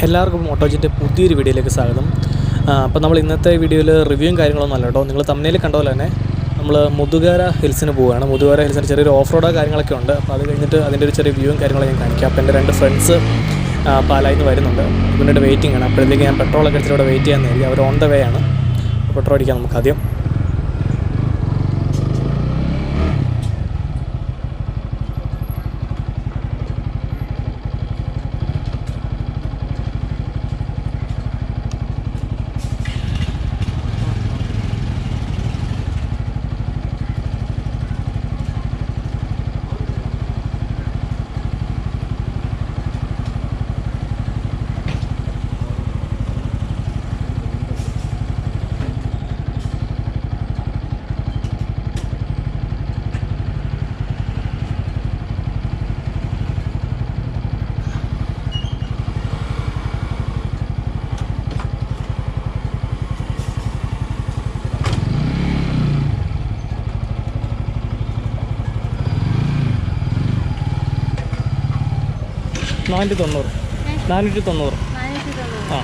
എല്ലാവർക്കും മോട്ടോജിൻ്റെ പുതിയൊരു വീഡിയോയിലേക്ക് സ്വാഗതം. അപ്പോൾ നമ്മൾ ഇന്നത്തെ വീഡിയോയിൽ റിവ്യൂവും കാര്യങ്ങളൊന്നും അല്ല കേട്ടോ. നിങ്ങൾ തമ്മിൽ കണ്ട പോലെ തന്നെ നമ്മൾ മുതുകാര ഹിൽസിന് പോവുകയാണ്. മുതുകാര ഹിൽസിന് ചെറിയൊരു ഓഫ് റോഡോ കാര്യങ്ങളൊക്കെ ഉണ്ട്. അപ്പോൾ അത് കഴിഞ്ഞിട്ട് അതിൻ്റെ ഒരു ചെറിയ വ്യൂവും കാര്യങ്ങളൊക്കെ ഞാൻ കാണിക്കാം. അപ്പോൾ എൻ്റെ 2 ഫ്രണ്ട്സ് പാലായിൽ നിന്ന് വരുന്നുണ്ട്. ഇവരുടെ വെയിറ്റിംഗ് ആണ്. അപ്പോഴത്തേക്ക് ഞാൻ പെട്രോളൊക്കെ അടിച്ചിട്ട് ഇവിടെ വെയിറ്റ് ചെയ്യാമെന്ന് കരുതി. അവർ ഓൺ ദ വേ ആണ്. പെട്രോൾ അടിക്കാം നമുക്ക് ആദ്യം. $490. ആ,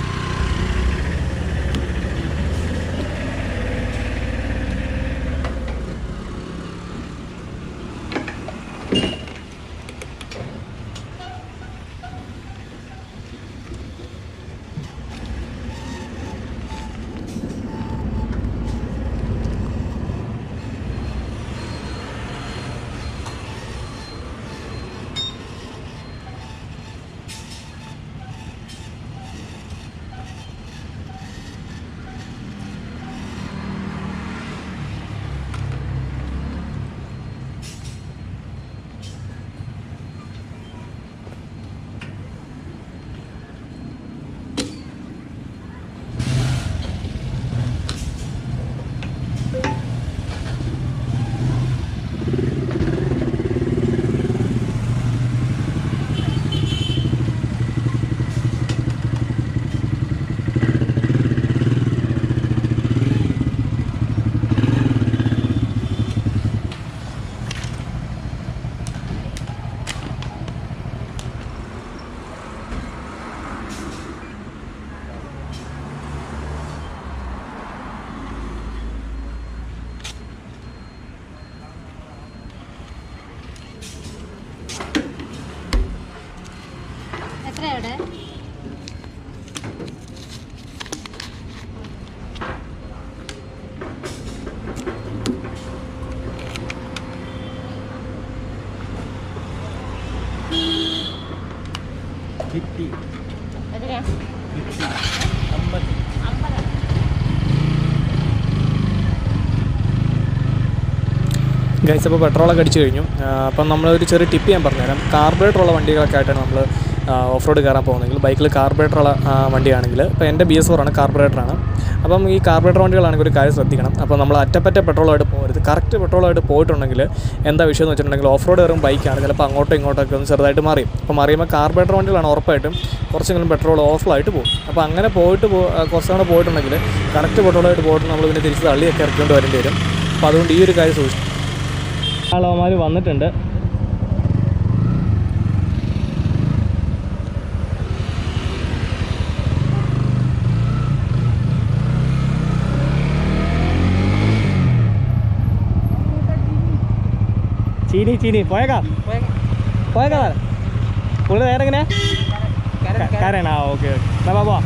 എത്രയാണ്? ഗൈസ്, അപ്പോൾ പെട്രോളൊക്കെ അടിച്ചു കഴിഞ്ഞു. അപ്പം നമ്മളൊരു ചെറിയ ടിപ്പ് ഞാൻ പറഞ്ഞുതരാം. കാർബറേറ്ററുള്ള വണ്ടികളൊക്കെ ആയിട്ടാണ് നമ്മൾ ഓഫ് റോഡ് കയറാൻ പോകുന്നെങ്കിൽ, ബൈക്കിൽ കാർബറേറ്ററുള്ള വണ്ടിയാണെങ്കിൽ, ഇപ്പോൾ എൻ്റെ BS4 ആണ്, കാർബറേറ്ററാണ്. അപ്പം ഈ കാർബറേറ്റർ വണ്ടികളാണെങ്കിൽ ഒരു കാര്യം ശ്രദ്ധിക്കണം. അപ്പോൾ നമ്മൾ അറ്റപ്പറ്റ പെട്രോളായിട്ട് പോകരുത്. കറക്റ്റ് പെട്രോളായിട്ട് പോയിട്ടുണ്ടെങ്കിൽ എന്താ വിഷയം എന്ന് വെച്ചിട്ടുണ്ടെങ്കിൽ, ഓഫ് റോഡ് കയറും ബൈക്കാണ്, ചിലപ്പോൾ അങ്ങോട്ടും ഇങ്ങോട്ടൊക്കെ ഒന്ന് ചെറുതായിട്ട് മാറിയും. അപ്പോൾ മറിയുമ്പോൾ കാർബറേറ്റർ വണ്ടികളാണ് ഉറപ്പായിട്ടും കുറച്ചെങ്കിലും പെട്രോൾ ഓഫിലായിട്ട് പോകും. അപ്പോൾ അങ്ങനെ പോയിട്ട് കുറച്ചുകൂടെ പോയിട്ടുണ്ടെങ്കിൽ കറക്റ്റ് പെട്രോളായിട്ട് പോയിട്ട് നമ്മൾ പിന്നെ തിരിച്ച് തള്ളിയൊക്കെ ഇറക്കിക്കൊണ്ട് വരേണ്ടി വരും. അപ്പോൾ അതുകൊണ്ട് ഈ ഒരു കാര്യം സൂക്ഷിക്കും. ആളവന്മാർ വന്നിട്ടുണ്ട്. ചീനി പോയേക്കാ പുള്ളി നേരെ എങ്ങനെയാ കരയാണ്? ആ, ഓക്കെ എന്നാ ബാബാ.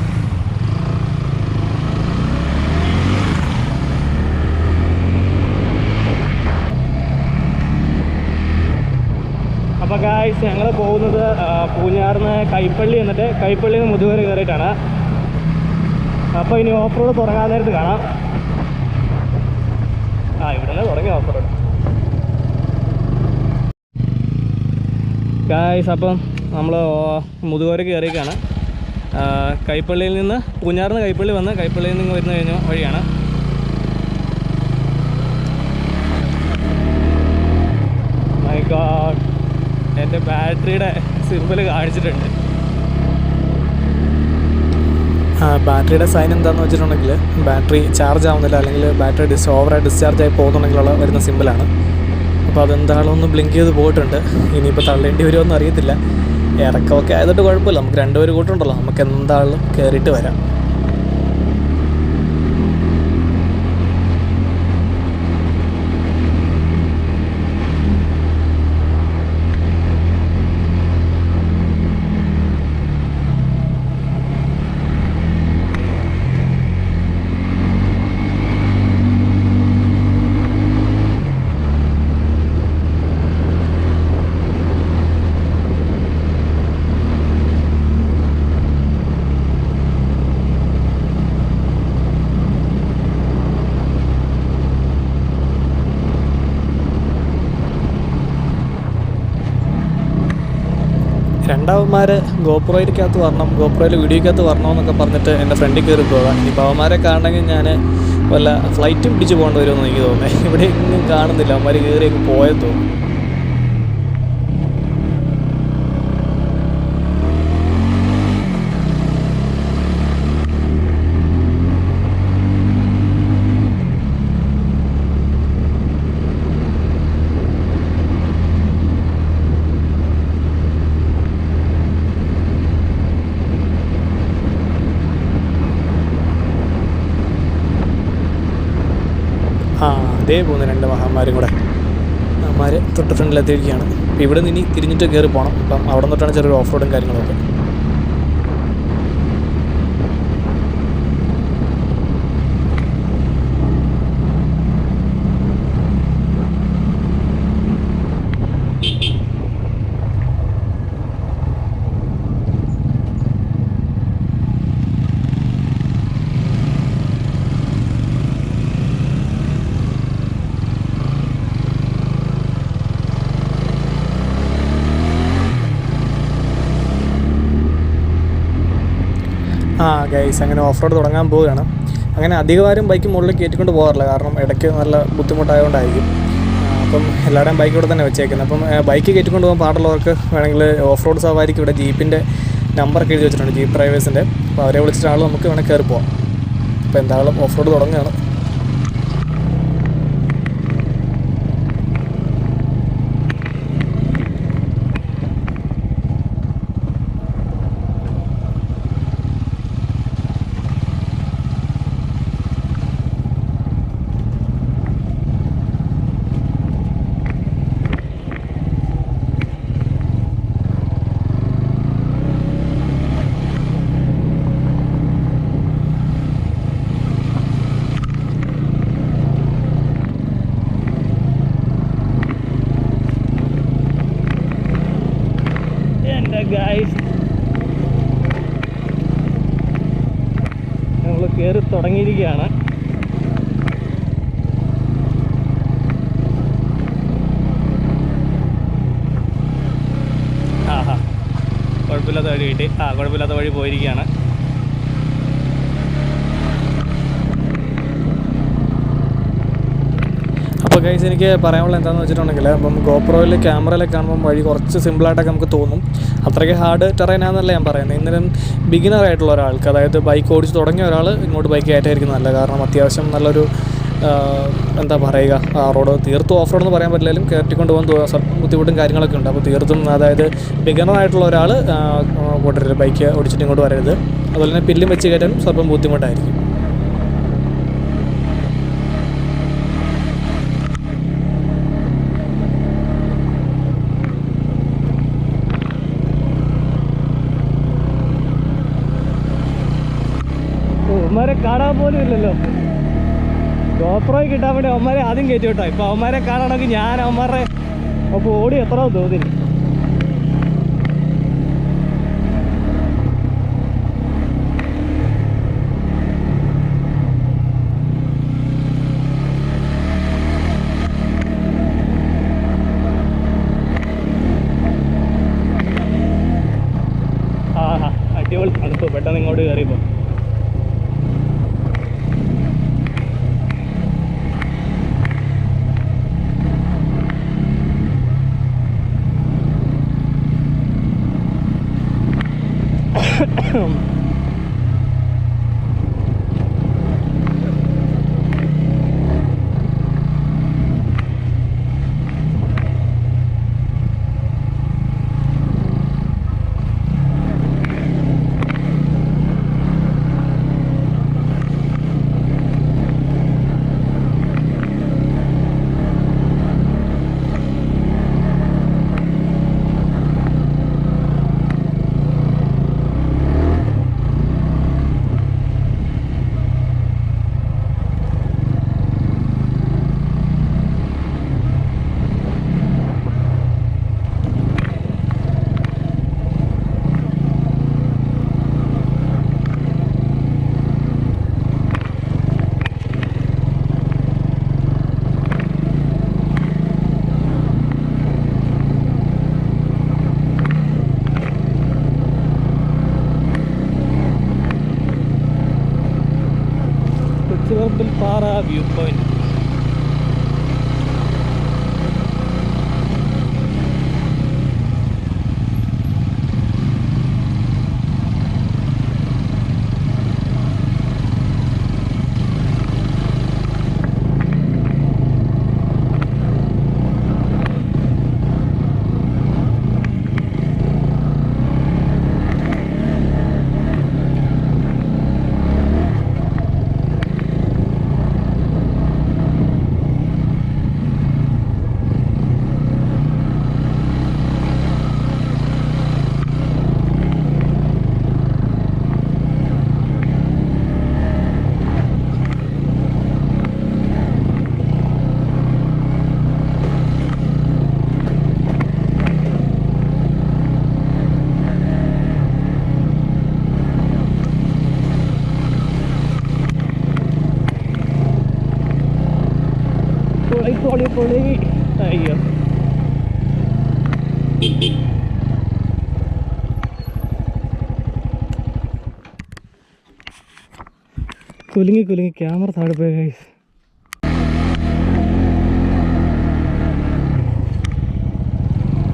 അപ്പോൾ ഗായ്സ്, ഞങ്ങൾ പോകുന്നത് പൂഞ്ഞാറിന്ന് കൈപ്പള്ളി എന്നിട്ട് കൈപ്പള്ളിയിൽ നിന്ന് മുതുകര കയറിയിട്ടാണ്. അപ്പോൾ ഇനി ഓഫ് റോഡ് തുടങ്ങാൻ നേരത്ത് കാണാം. ഇവിടെ നിന്ന് തുടങ്ങി ഓഫ് റോഡ് ഗായ്സ്. അപ്പം നമ്മൾ മുതുകര കയറിയൊക്കെയാണ്. കൈപ്പള്ളിയിൽ നിന്ന് പൂഞ്ഞാറിൽ നിന്ന് കൈപ്പള്ളി വന്ന് കൈപ്പള്ളിയിൽ നിന്ന് വരുന്ന കഴിഞ്ഞ വഴിയാണ്. മൈ ഗോഡ്, എൻ്റെ ബാറ്ററിയുടെ സിമ്പിൾ കാണിച്ചിട്ടുണ്ട്. ബാറ്ററിയുടെ സൈൻ എന്താണെന്ന് വെച്ചിട്ടുണ്ടെങ്കിൽ ബാറ്ററി ചാർജ് ആവുന്നില്ല, അല്ലെങ്കിൽ ബാറ്ററി ഓവറായി ഡിസ്ചാർജ് ആയി പോകുന്നുണ്ടെങ്കിലുള്ള വരുന്ന സിമ്പിളാണ്. അപ്പോൾ അതെന്താണോ ഒന്ന് ബ്ലിങ്ക് ചെയ്ത് പോയിട്ടുണ്ട്. ഇനിയിപ്പോൾ തള്ളേണ്ടി വരുമോ അറിയത്തില്ല. ഇറക്കമൊക്കെ ആയതുകൊണ്ട് കുഴപ്പമില്ല, നമുക്ക് 2 പേര് കൂട്ടുണ്ടല്ലോ, നമുക്ക് എന്താണെങ്കിലും കയറിയിട്ട് വരാം. രണ്ടാവന്മാർ ഗോപ്രോയിലേക്കകത്ത് വരണം, ഗോപ്രോയിൽ വീഡിയോക്കകത്ത് വരണമെന്നൊക്കെ പറഞ്ഞിട്ട് എൻ്റെ ഫ്രണ്ടിൽ കയറി പോകാം. ഇനിയിപ്പോൾ അവന്മാരെ കാണണമെങ്കിൽ ഞാൻ വല്ല ഫ്ലൈറ്റും പിടിച്ച് പോകേണ്ടി വരുമെന്ന് എനിക്ക് തോന്നുന്നത്. ഇവിടെ ഒന്നും കാണുന്നില്ല, അവന്മാർ കയറിയൊക്കെ പോയെന്ന് തോന്നുന്നു. അതേ പോകുന്നു 2 മഹാന്മാരും കൂടെ. അവന്മാർ തൊട്ട് ഫ്രണ്ടിലെത്തിയിരിക്കുകയാണ്. അപ്പോൾ ഇവിടെ നിന്ന് ഇനി തിരിഞ്ഞിട്ട് കയറി പോകണം. അപ്പം അവിടെ നിന്നിട്ടാണ് ചെറിയൊരു ഓഫ് റോഡും കാര്യങ്ങളൊക്കെ. ഗൈസ്, അങ്ങനെ ഓഫ് റോഡ് തുടങ്ങാൻ പോവുകയാണ്. അങ്ങനെ അധികമാരും ബൈക്ക് മുകളിൽ കയറ്റിക്കൊണ്ട് പോകാറില്ല, കാരണം ഇടയ്ക്ക് നല്ല ബുദ്ധിമുട്ടായതുകൊണ്ടായിരിക്കും. അപ്പം എല്ലാവരുടെയും ബൈക്ക് ഇവിടെ തന്നെ വെച്ചേക്കുന്നത്. അപ്പം ബൈക്ക് കയറ്റിക്കൊണ്ട് പോകാൻ പാടുള്ളവർക്ക് വേണമെങ്കിൽ ഓഫ് റോഡ് സവാരിക്ക് ഇവിടെ ജീപ്പിൻ്റെ നമ്പറൊക്കെ എഴുതി വെച്ചിട്ടുണ്ട്, ജീപ്പ് ഡ്രൈവേഴ്സിൻ്റെ. അപ്പോൾ അവരെ വിളിച്ചിട്ടാണ് നമുക്ക് വേണമെങ്കിൽ കയറി പോകാം. അപ്പോൾ എന്തായാലും ഓഫ് റോഡ് തുടങ്ങുകയാണ്. നമ്മൾ കയറി തുടങ്ങിയിരിക്കുകയാണ്. കുഴപ്പമില്ലാത്ത വഴി കിട്ടി. കുഴപ്പമില്ലാത്ത വഴി പോയിരിക്കുകയാണ്. അപ്പോൾ ഗൈസ്, എനിക്ക് പറയാനുള്ളത് എന്താണെന്ന് വെച്ചിട്ടുണ്ടെങ്കിൽ, അപ്പം ഗോപ്രോയിൽ ക്യാമറയിലൊക്കെ കാണുമ്പം വഴി കുറച്ച് സിമ്പിളായിട്ടൊക്കെ നമുക്ക് തോന്നും. അത്രയ്ക്ക് ഹാർഡ് ടെറൈനാണെന്നല്ല ഞാൻ പറയുന്നത്. ഇന്നലെ ബിഗിനറായിട്ടുള്ള ഒരാൾക്ക്, അതായത് ബൈക്ക് ഓടിച്ച് തുടങ്ങിയ ഒരാൾ ഇങ്ങോട്ട് ബൈക്ക് കയറ്റായിരിക്കും നല്ലത്. കാരണം അത്യാവശ്യം നല്ലൊരു എന്താ പറയുക, റോഡ് തീർത്തും ഓഫ് റോഡെന്ന് പറയാൻ പറ്റില്ലെങ്കിലും കയറ്റിക്കൊണ്ട് പോകാൻ സ്വല്പം ബുദ്ധിമുട്ടും കാര്യങ്ങളൊക്കെ ഉണ്ട്. അപ്പോൾ തീർത്തും അതായത് ബിഗിനറായിട്ടുള്ള ഒരാൾ കൂട്ടരുത്, ബൈക്ക് ഓടിച്ചിട്ട് ഇങ്ങോട്ട് വരരുത്. അതുപോലെ തന്നെ പില്ലും വെച്ച് കയറ്റാൻ സ്വല്പം ബുദ്ധിമുട്ടായിരിക്കും. അവന്മാരെ കാണാൻ പോലും ഇല്ലല്ലോ. ഗോപ്രോയിൽ കിട്ടാൻ വേണ്ടി അവന്മാരെ ആദ്യം കയറ്റി വിട്ടോ. ഇപ്പോൾ അവന്മാരെ കാണണമെങ്കിൽ ഞാൻ അവന്മാരുടെ അപ്പോൾ ഓടി എത്ര തോന്നി. അടിപൊളി തണുപ്പ് പെട്ടെന്ന് ഇങ്ങോട്ട് കയറിയപ്പോൾ. ചുവപ്പിൽപ്പാറ വ്യൂ പോയിന്റ്. പൊളി. അയ്യോ, കുലുങ്ങി ക്യാമറ താഴെ പോയി ഗൈസ്.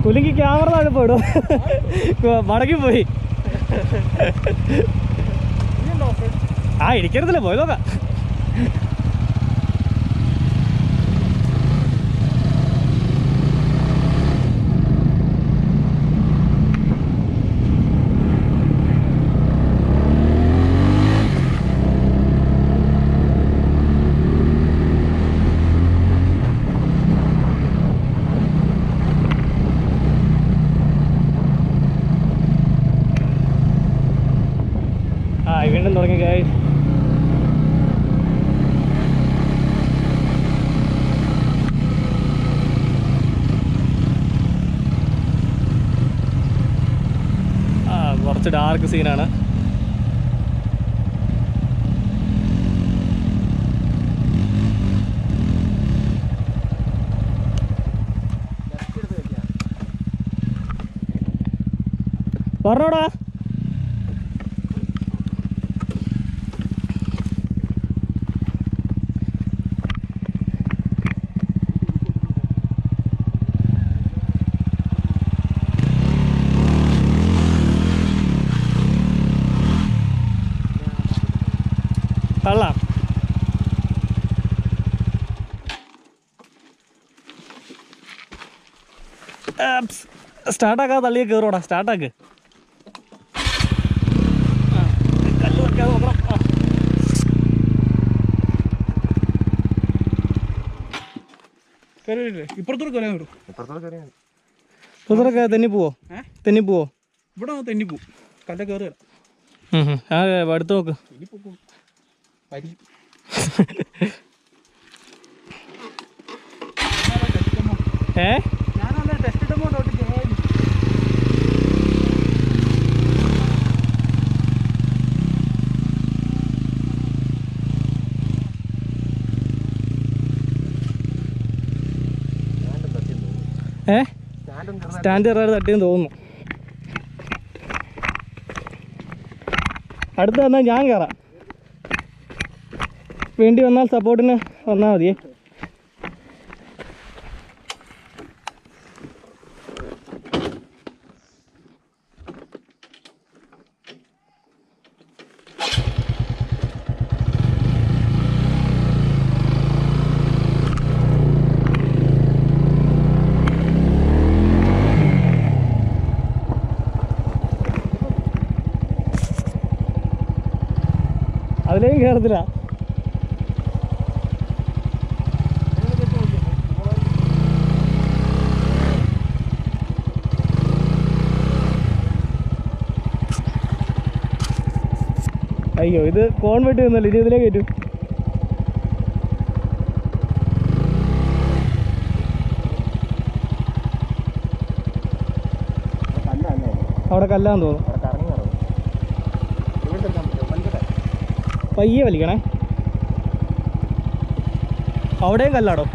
കുലുങ്ങി ക്യാമറ താഴെ പോയിടും. മടക്കി പോയി. ഇരിക്കരുതല്ലേ, പോയി നോക്കാം. വീണ്ടും തുടങ്ങി ഗൈസ്. കുറച്ച് ഡാർക്ക് സീനാണ്. പറഞ്ഞോടാ. കള്ളാം. സ്റ്റാർട്ടാക്കാതെ തള്ളിയെ കയറോടാ. സ്റ്റാർട്ടാക്ക്. കല്ല് വെക്കാതെ നോക്കണം. ഇപ്പുറത്തോടെ തെന്നി പോവോ? ഇവിടെ തെന്നി പോവും. കല്ല കയറുക. അടുത്ത് നോക്ക്. ഞാനല്ല ടെസ്റ്റ് ഇടുമ്പോൾ സ്റ്റാൻഡ് തട്ടിയെന്ന് തോന്നുന്നു. അടുത്ത് വന്നാൽ ഞാൻ കയറാം. വേണ്ടി വന്നാൽ സപ്പോർട്ടിന് വന്നാൽ മതിയേ. അതിലേയും കയറത്തില്ല. അയ്യോ, ഇത് കോൺവെർട്ട് ചെയ്യുന്നല്ലോ. ഇനി ഇതിലേ കയറ്റും. അവിടെ കല്ലാന്ന് തോന്നുന്നു. പയ്യെ വലിക്കണേ. അവിടെയും കല്ലാടോ.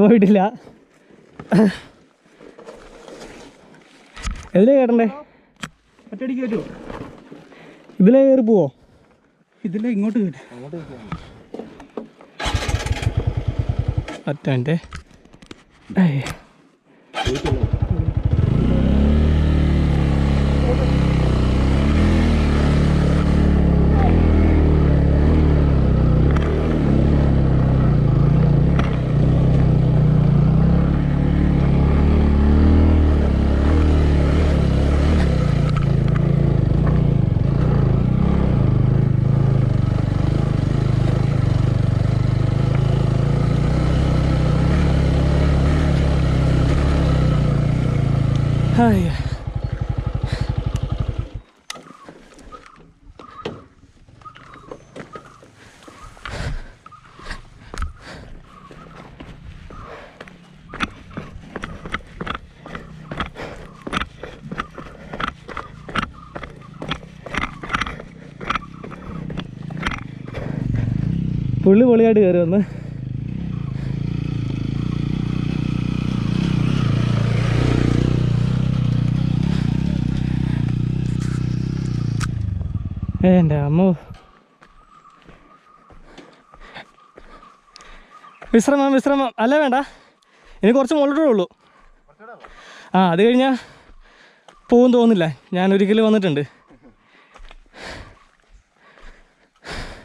പോയിട്ടില്ല. എതിലേ കയറണ്ടേ? ഒറ്റയടിക്ക് കയറ്റുമോ? ഇതിലേ കയറി പോവോ? ഇതിലേ ഇങ്ങോട്ട് കയറ്റും. ഒറ്റ മിനിറ്റ്. പുള്ളി പൊളിയായിട്ട് കയറി വന്ന്. എൻ്റെ അമ്മോ. വിശ്രമം അല്ല വേണ്ട, ഇനി കുറച്ച് മുകളിലോട്ടേ ഉള്ളൂ. അത് കഴിഞ്ഞാൽ പോകും തോന്നില്ല. ഞാൻ ഒരിക്കലും വന്നിട്ടുണ്ട്.